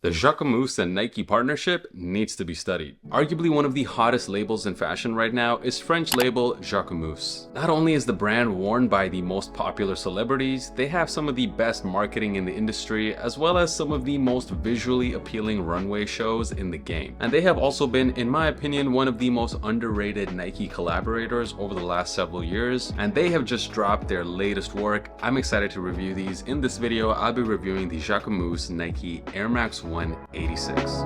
The Jacquemus and Nike partnership needs to be studied. Arguably one of the hottest labels in fashion right now is French label Jacquemus. Not only is the brand worn by the most popular celebrities, they have some of the best marketing in the industry, as well as some of the most visually appealing runway shows in the game. And they have also been, in my opinion, one of the most underrated Nike collaborators over the last several years, and they have just dropped their latest work. I'm excited to review these. In this video, I'll be reviewing the Jacquemus Nike Air Max 186.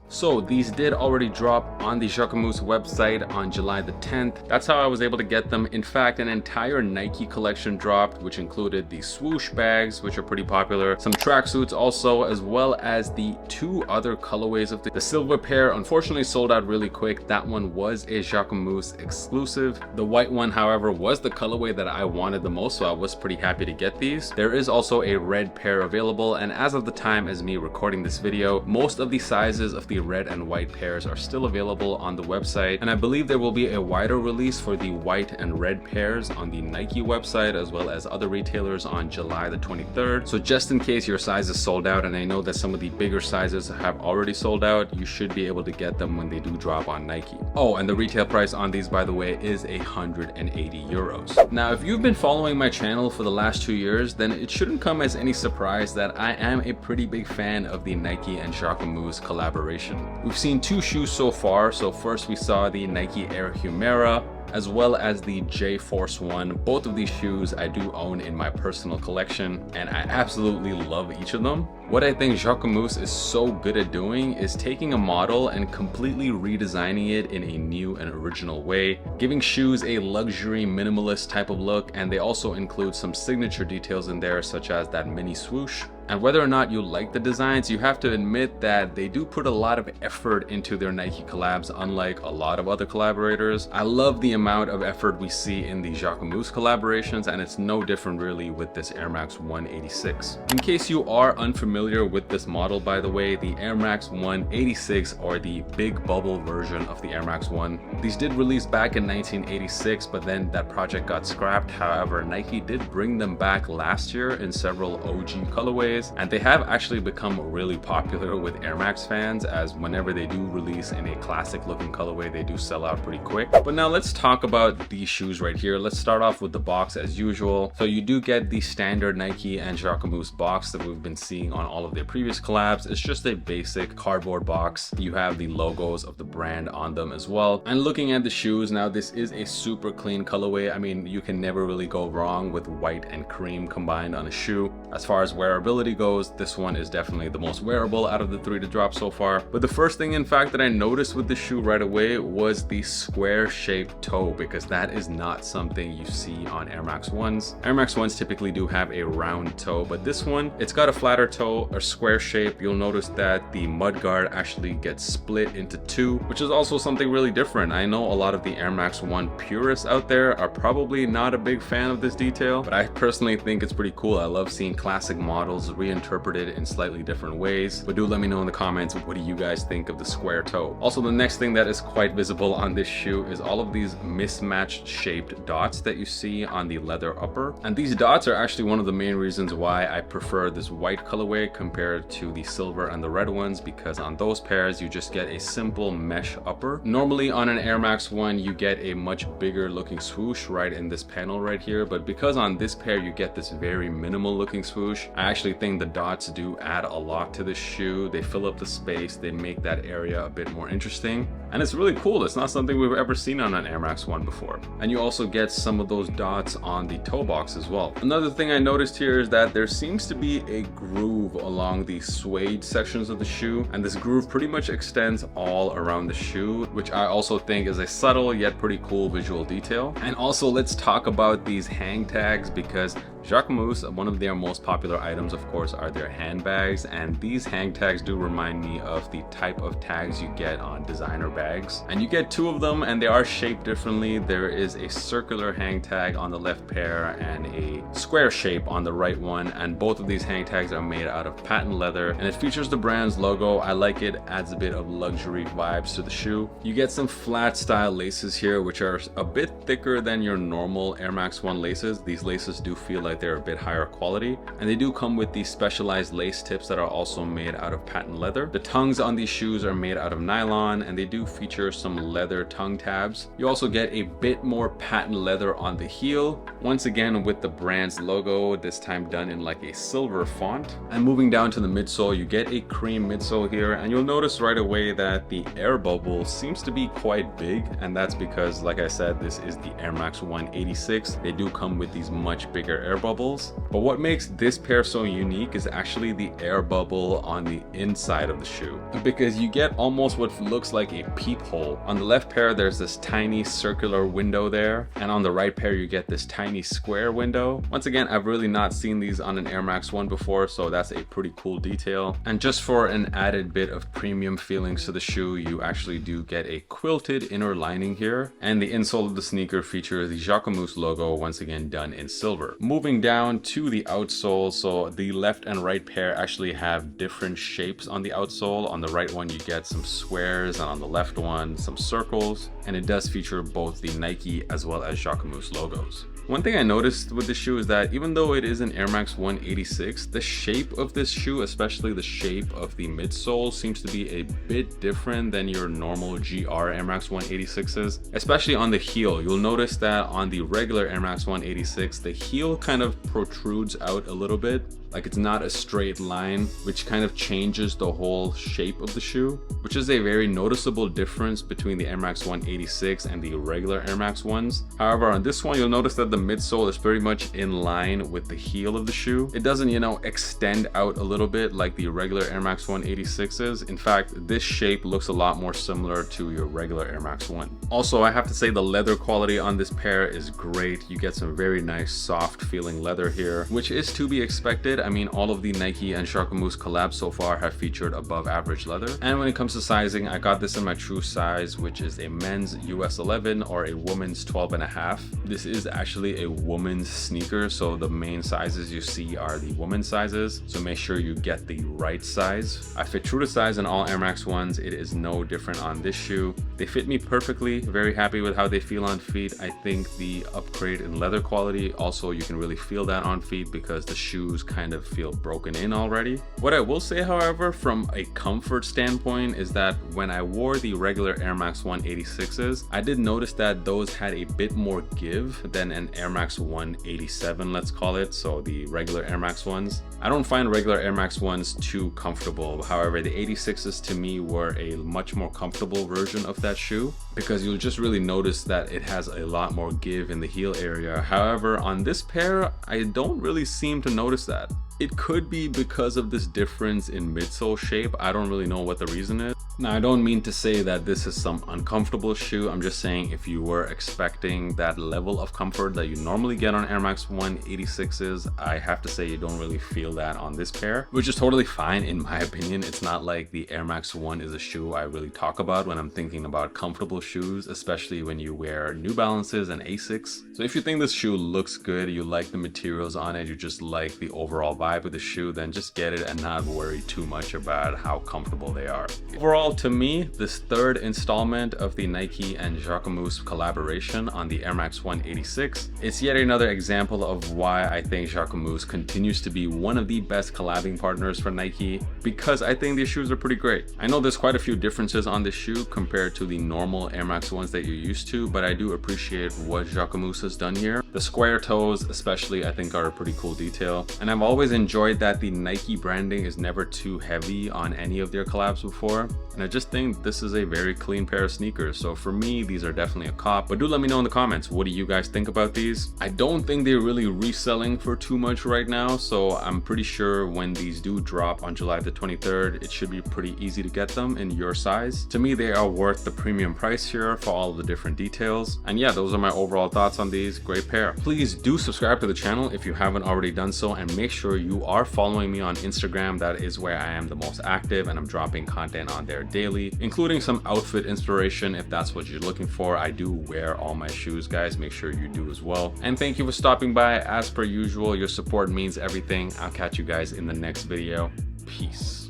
So these did already drop on the Jacquemus website on July the 10th. That's how I was able to get them. In fact, an entire Nike collection dropped, which included the swoosh bags, which are pretty popular, some tracksuits also, as well as the two other colorways of the silver pair. Unfortunately sold out really quick. That one was a Jacquemus exclusive. The white one, however, was the colorway that I wanted the most, so I was pretty happy to get these. There is also a red pair available, and as of the time as me recording this video, most of the sizes of the red and white pairs are still available on the website, and I believe there will be a wider release for the white and red pairs on the Nike website as well as other retailers on July the 23rd. So just in case your size is sold out, and I know that some of the bigger sizes have already sold out, you should be able to get them when they do drop on Nike. Oh, and the retail price on these, by the way, is 180 euros. Now, if you've been following my channel for the last 2 years, then it shouldn't come as any surprise that I am a pretty big fan of the Nike and Jacquemus collaboration. We've seen two shoes so far. So first we saw the Nike Air Humera, as well as the J Force 1. Both of these shoes I do own in my personal collection, and I absolutely love each of them. What I think Jacquemus is so good at doing is taking a model and completely redesigning it in a new and original way, giving shoes a luxury minimalist type of look, and they also include some signature details in there, such as that mini swoosh. And whether or not you like the designs, you have to admit that they do put a lot of effort into their Nike collabs, unlike a lot of other collaborators. I love the amount of effort we see in the Jacquemus collaborations, and it's no different really with this Air Max 186. In case you are unfamiliar with this model, by the way, the Air Max 186 are the big bubble version of the Air Max 1. These did release back in 1986, but then that project got scrapped. However, Nike did bring them back last year in several OG colorways, and they have actually become really popular with Air Max fans, as whenever they do release in a classic looking colorway, they do sell out pretty quick. But now let's talk about these shoes right here. Let's start off with the box as usual. So you do get the standard Nike and Jacquemus box that we've been seeing on all of their previous collabs. It's just a basic cardboard box. You have the logos of the brand on them as well. And looking at the shoes now, this is a super clean colorway. I mean, you can never really go wrong with white and cream combined on a shoe. As far as wearability goes, this one is definitely the most wearable out of the three to drop so far. But the first thing, in fact, that I noticed with the shoe right away was the square shaped toe, because that is not something you see on Air Max 1s. Air Max 1s typically do have a round toe, but this one, it's got a flatter toe, a square shape. You'll notice that the mudguard actually gets split into two, which is also something really different. I know a lot of the Air Max 1 purists out there are probably not a big fan of this detail, but I personally think it's pretty cool. I love seeing classic models reinterpreted in slightly different ways. But do let me know in the comments, what do you guys think of the square toe? Also, the next thing that is quite visible on this shoe is all of these mismatched shaped dots that you see on the leather upper. And these dots are actually one of the main reasons why I prefer this white colorway compared to the silver and the red ones, because on those pairs you just get a simple mesh upper. Normally on an Air Max 1 you get a much bigger looking swoosh right in this panel right here, but because on this pair you get this very minimal looking swoosh, I actually think the dots do add a lot to this shoe. They fill up the space, they make that area a bit more interesting, and it's really cool. It's not something we've ever seen on an Air Max 1 before. And you also get some of those dots on the toe box as well. Another thing I noticed here is that there seems to be a groove along the suede sections of the shoe, and this groove pretty much extends all around the shoe, which I also think is a subtle yet pretty cool visual detail. And also, let's talk about these hang tags, because Jacquemus, one of their most popular items of course are their handbags, and these hang tags do remind me of the type of tags you get on designer bags. And you get two of them and they are shaped differently. There is a circular hang tag on the left pair and a square shape on the right one, and both of these hang tags are made out of patent leather, and it features the brand's logo. I like it, adds a bit of luxury vibes to the shoe. You get some flat style laces here which are a bit thicker than your normal Air Max 1 laces. These laces do feel like they're a bit higher quality, and they do come with these specialized lace tips that are also made out of patent leather. The tongues on these shoes are made out of nylon, and they do feature some leather tongue tabs. You also get a bit more patent leather on the heel, once again with the brand's logo, this time done in like a silver font. And moving down to the midsole, you get a cream midsole here, and you'll notice right away that the air bubble seems to be quite big, and that's because, like I said, this is the Air Max 186. They do come with these much bigger air bubbles, but what makes this pair so unique is actually the air bubble on the inside of the shoe, because you get almost what looks like a peephole. On the left pair there's this tiny circular window there, and on the right pair you get this tiny square window. Once again, I've really not seen these on an Air Max 1 before, so that's a pretty cool detail. And just for an added bit of premium feelings to the shoe, you actually do get a quilted inner lining here, and the insole of the sneaker features the Jacquemus logo, once again done in silver. Moving down to the outsole, so the left and right pair actually have different shapes on the outsole. On the right one you get some squares, and on the left one some circles, and it does feature both the Nike as well as Jacquemus logos. One thing I noticed with this shoe is that even though it is an Air Max 186, the shape of this shoe, especially the shape of the midsole, seems to be a bit different than your normal GR Air Max 186s, especially on the heel. You'll notice that on the regular Air Max 186, the heel kind of protrudes out a little bit, like it's not a straight line, which kind of changes the whole shape of the shoe, which is a very noticeable difference between the Air Max 186 and the regular Air Max 1s. However, on this one, you'll notice that the midsole is pretty much in line with the heel of the shoe. It doesn't, you know, extend out a little bit like the regular Air Max 186s. In fact, this shape looks a lot more similar to your regular Air Max 1. Also, I have to say the leather quality on this pair is great. You get some very nice soft feeling leather here, which is to be expected. I mean, all of the Nike and Jacquemus collabs so far have featured above average leather. And when it comes to sizing, I got this in my true size, which is a men's US 11 or a woman's 12.5. This is actually a woman's sneaker, so the main sizes you see are the women's sizes, so make sure you get the right size. I fit true to size in all Air Max 1s. It is no different on this shoe. They fit me perfectly. Very happy with how they feel on feet. I think the upgrade in leather quality, also you can really feel that on feet because the shoes kind of feel broken in already. What I will say, however, from a comfort standpoint, is that when I wore the regular Air Max 186s, I did notice that those had a bit more give than an Air Max 187, let's call it, so the regular Air Max 1s. I don't find regular Air Max 1s too comfortable. However, the 86s to me were a much more comfortable version of that shoe, because you'll just really notice that it has a lot more give in the heel area. However, on this pair, I don't really seem to notice that. It could be because of this difference in midsole shape. I don't really know what the reason is. Now, I don't mean to say that this is some uncomfortable shoe. I'm just saying if you were expecting that level of comfort that you normally get on Air Max 186s, I have to say you don't really feel that on this pair, which is totally fine in my opinion. It's not like the Air Max 1 is a shoe I really talk about when I'm thinking about comfortable shoes, especially when you wear New Balances and Asics. So if you think this shoe looks good, you like the materials on it, you just like the overall vibe of the shoe, then just get it and not worry too much about how comfortable they are. Overall, to me, this third installment of the Nike and Jacquemus collaboration on the Air Max 186 is yet another example of why I think Jacquemus continues to be one of the best collabing partners for Nike, because I think these shoes are pretty great. I know there's quite a few differences on this shoe compared to the normal Air Max 1s that you're used to, but I do appreciate what Jacquemus has done here. The square toes especially I think are a pretty cool detail, and I've always enjoyed that the Nike branding is never too heavy on any of their collabs before. and I just think this is a very clean pair of sneakers. So for me, these are definitely a cop. But do let me know in the comments, what do you guys think about these? I don't think they're really reselling for too much right now, so I'm pretty sure when these do drop on July the 23rd, it should be pretty easy to get them in your size. To me, they are worth the premium price here for all of the different details. And yeah, those are my overall thoughts on these. Great pair. Please do subscribe to the channel if you haven't already done so, and make sure you are following me on Instagram. That is where I am the most active, and I'm dropping content on there daily, including some outfit inspiration if that's what you're looking for. I do wear all my shoes, guys. Make sure you do as well. And thank you for stopping by. As per usual, your support means everything. I'll catch you guys in the next video. Peace.